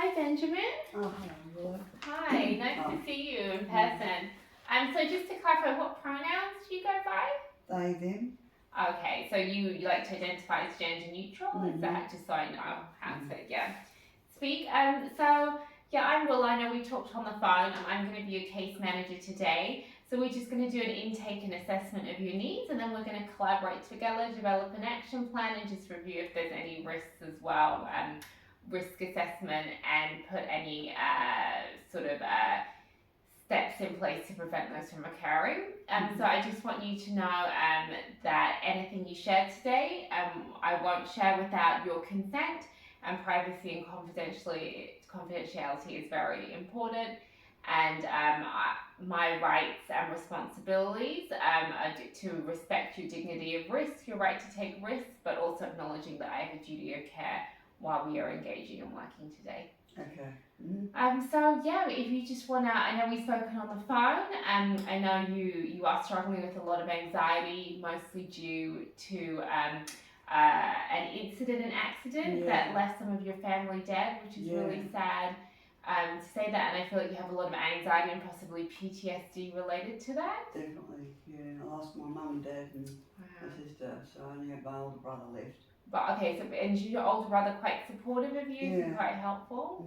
Hi, Benjamin. Oh, hello. Hi, nice to see you in person. So just to clarify, what pronouns do you go by? They, them. Okay, so you like to identify as gender neutral, is that just so I know how to speak? I'm Will. I know we talked on the phone. I'm going to be your case manager today. So we're just going to do an intake and assessment of your needs, and then we're going to collaborate together, develop an action plan, and just review if there's any risks as well, risk assessment, and put any steps in place to prevent those from occurring. So I just want you to know that anything you share today, I won't share without your consent, and privacy and confidentiality is very important. And my rights and responsibilities are to respect your dignity of risk, your right to take risks, but also acknowledging that I have a duty of care while we are engaging and working today. Okay. If you just wanna, I know we've spoken on the phone, I know you are struggling with a lot of anxiety, mostly due to an accident that left some of your family dead, which is really sad. To say that, and I feel like you have a lot of anxiety and possibly PTSD related to that. Definitely, yeah. I lost my mum and dad and my sister, so I only have my older brother left. But okay, and is your older brother quite supportive of you? Is he quite helpful?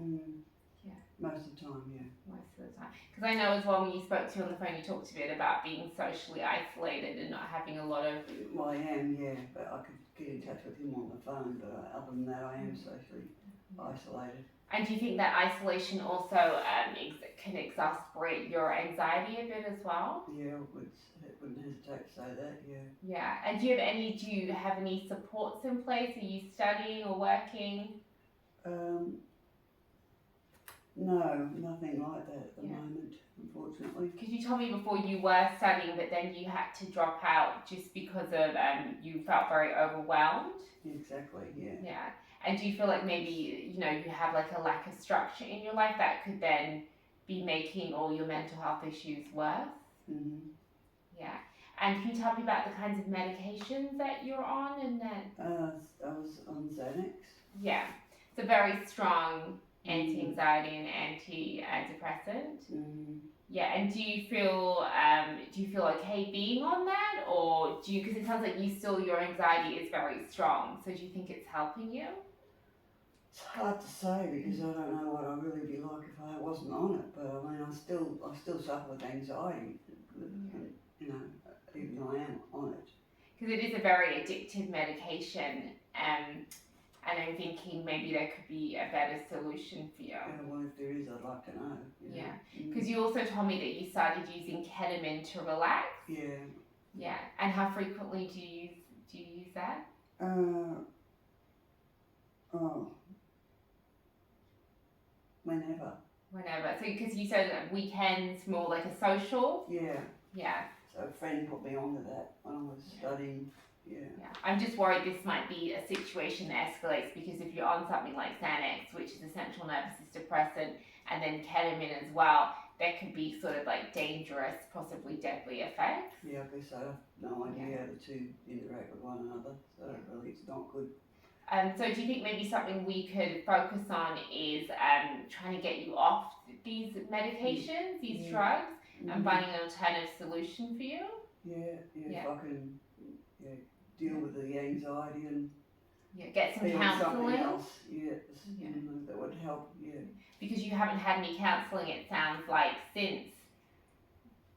Most of the time, yeah. Most of the time. Because I know as well when you spoke to me on the phone, you talked a bit about being socially isolated and not having a lot of... Well, I am, yeah, but I could get in touch with him on the phone, but other than that, I am socially isolated. And do you think that isolation also can exasperate your anxiety a bit as well? Yeah, I wouldn't hesitate to say that, yeah. Yeah, and do you have any supports in place? Are you studying or working? No, nothing like that at the moment, unfortunately. Because you told me before you were studying, but then you had to drop out just because of you felt very overwhelmed. Exactly, yeah. Yeah, and do you feel like maybe you have like a lack of structure in your life that could then be making all your mental health issues worse? Yeah, and can you tell me about the kinds of medications that you're on and that? I was on Xanax. Yeah, it's a very strong anti-anxiety and antidepressant. Yeah, and do you feel okay being on that, or because it sounds like your anxiety is very strong, so do you think it's helping you? It's hard to say because I don't know what I'd really be like if I wasn't on it, but I mean I still suffer with anxiety, even though I am on it. Because it is a very addictive medication, and I'm thinking maybe there could be a better solution for you. Yeah, well, if there is, I'd like to know. Yeah, because you also told me that you started using ketamine to relax. Yeah. Yeah, and how frequently do you use that? Whenever. Whenever. So, because you said that weekends, more like a social. Yeah. Yeah. So a friend put me onto that when I was studying. Yeah. I'm just worried this might be a situation that escalates because if you're on something like Xanax, which is a central nervous system depressant, and then ketamine as well, there could be sort of like dangerous, possibly deadly effects. Yeah, I guess I have no idea how the two interact with one another, so really it's not good. So do you think maybe something we could focus on is trying to get you off these medications, these drugs, and finding an alternative solution for you? Yeah, if I can deal with the anxiety and get some counselling. Else, that would help. Yeah. Because you haven't had any counselling, it sounds like, since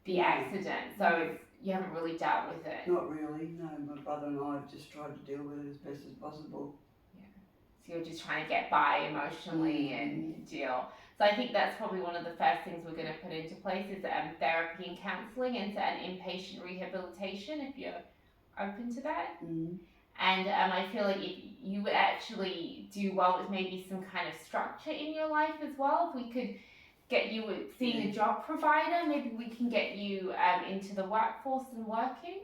the accident, so you haven't really dealt with it. Not really. No, my brother and I have just tried to deal with it as best as possible. Yeah. So you're just trying to get by emotionally and deal. So I think that's probably one of the first things we're going to put into place is therapy and counselling and inpatient rehabilitation if you're open to that. And I feel like if you would actually do well with maybe some kind of structure in your life as well, if we could get you seeing a job provider, maybe we can get you into the workforce and working,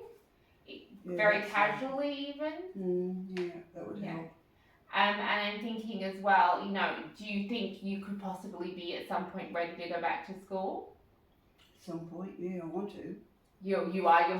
very casually even. Yeah, that would help. And I'm thinking as well, do you think you could possibly be at some point ready to go back to school? At some point, yeah, I want to. You're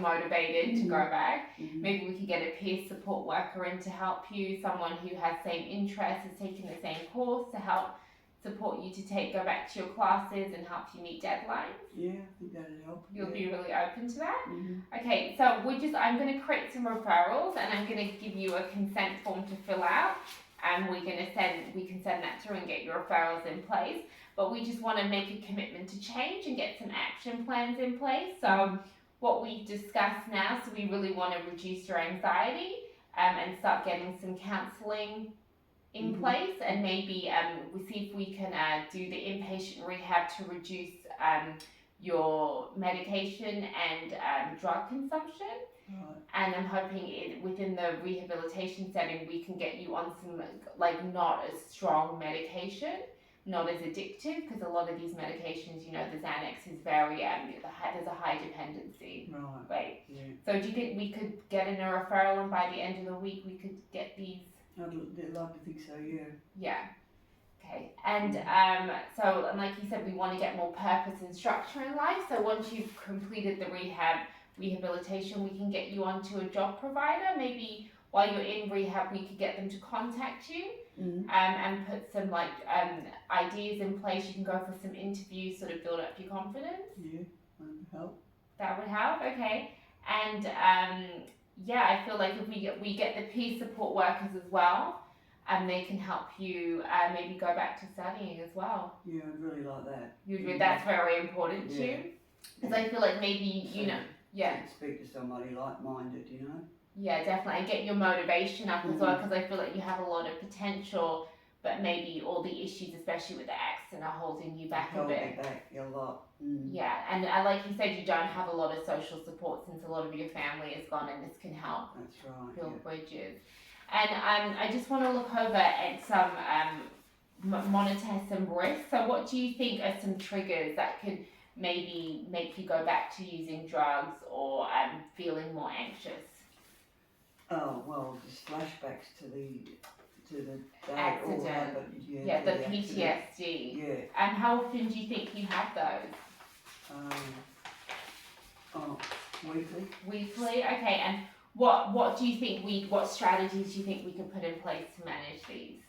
motivated to go back. Maybe we could get a peer support worker in to help you, someone who has same interests, has taken the same course to help support you to go back to your classes and help you meet deadlines? Yeah, I think that'd help. You'll be really open to that? Mm-hmm. Okay, so I'm going to create some referrals and I'm going to give you a consent form to fill out, and we can send that through and get your referrals in place. But we just want to make a commitment to change and get some action plans in place. So what we've discussed now, so we really want to reduce your anxiety and start getting some counselling in place, and maybe we see if we can do the inpatient rehab to reduce your medication and drug consumption. Right. And I'm hoping within the rehabilitation setting we can get you on some not as strong medication, not as addictive, because a lot of these medications, the Xanax is very there's a high dependency. Right. Yeah. So do you think we could get in a referral, and by the end of the week we could get these? I'd like to think so. Yeah. Yeah. Okay. And so like you said, we want to get more purpose and structure in life. So once you've completed the rehabilitation, we can get you onto a job provider. Maybe while you're in rehab, we could get them to contact you. Mm-hmm. And put some ideas in place. You can go for some interviews, sort of build up your confidence. Yeah, that would help. That would help. Okay. And I feel like if we get the peer support workers as well, and they can help you maybe go back to studying as well. Yeah, I'd really like that. That's very important to you, because I feel like maybe speak to somebody like-minded, Yeah, definitely, and get your motivation up as well, because I feel like you have a lot of potential, but maybe all the issues, especially with the accident, are holding you back a bit. Hold me back a lot. Yeah, and like you said, you don't have a lot of social support since a lot of your family is gone, and this can help. That's right. Build bridges. And I just want to look over at some monitor some risks. So what do you think are some triggers that could maybe make you go back to using drugs or feeling more anxious? Oh well, just flashbacks to the day Accident. all happened. Yeah, the PTSD. Yeah. And how often do you think you have those? Weekly. Weekly, okay. And what do you think what strategies do you think we could put in place to manage these?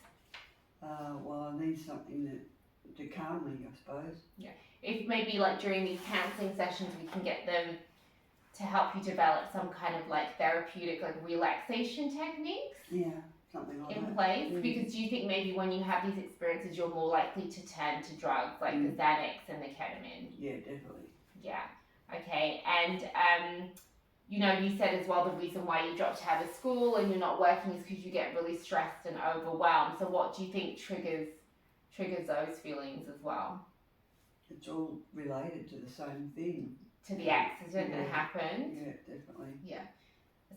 Well, I need something to calm me, I suppose. Yeah. If maybe during these counselling sessions we can get them to help you develop some kind of therapeutic relaxation techniques. Yeah, something like in that. place. Because do you think maybe when you have these experiences you're more likely to turn to drugs like the Xanax and the ketamine? Yeah, definitely. Yeah. Okay. And you said as well the reason why you dropped out of school and you're not working is because you get really stressed and overwhelmed. So what do you think triggers those feelings as well? It's all related to the same thing. To the accident that happened? Yeah, definitely. Yeah.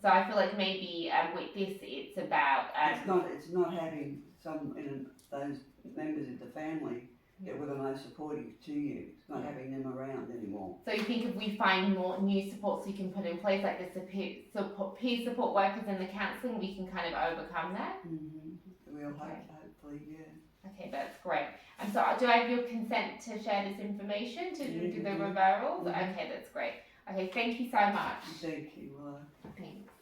So I feel like maybe with this it's about... it's not having those members of the family that were the most supportive to you. It's not having them around anymore. So you think if we find more new supports we can put in place, like the peer support workers and the counselling, we can kind of overcome that? We'll hopefully, yeah. Okay, that's great. And so do I have your consent to share this information, to do the referrals? Okay, that's great. Okay, thank you so much. Thank you. Thanks.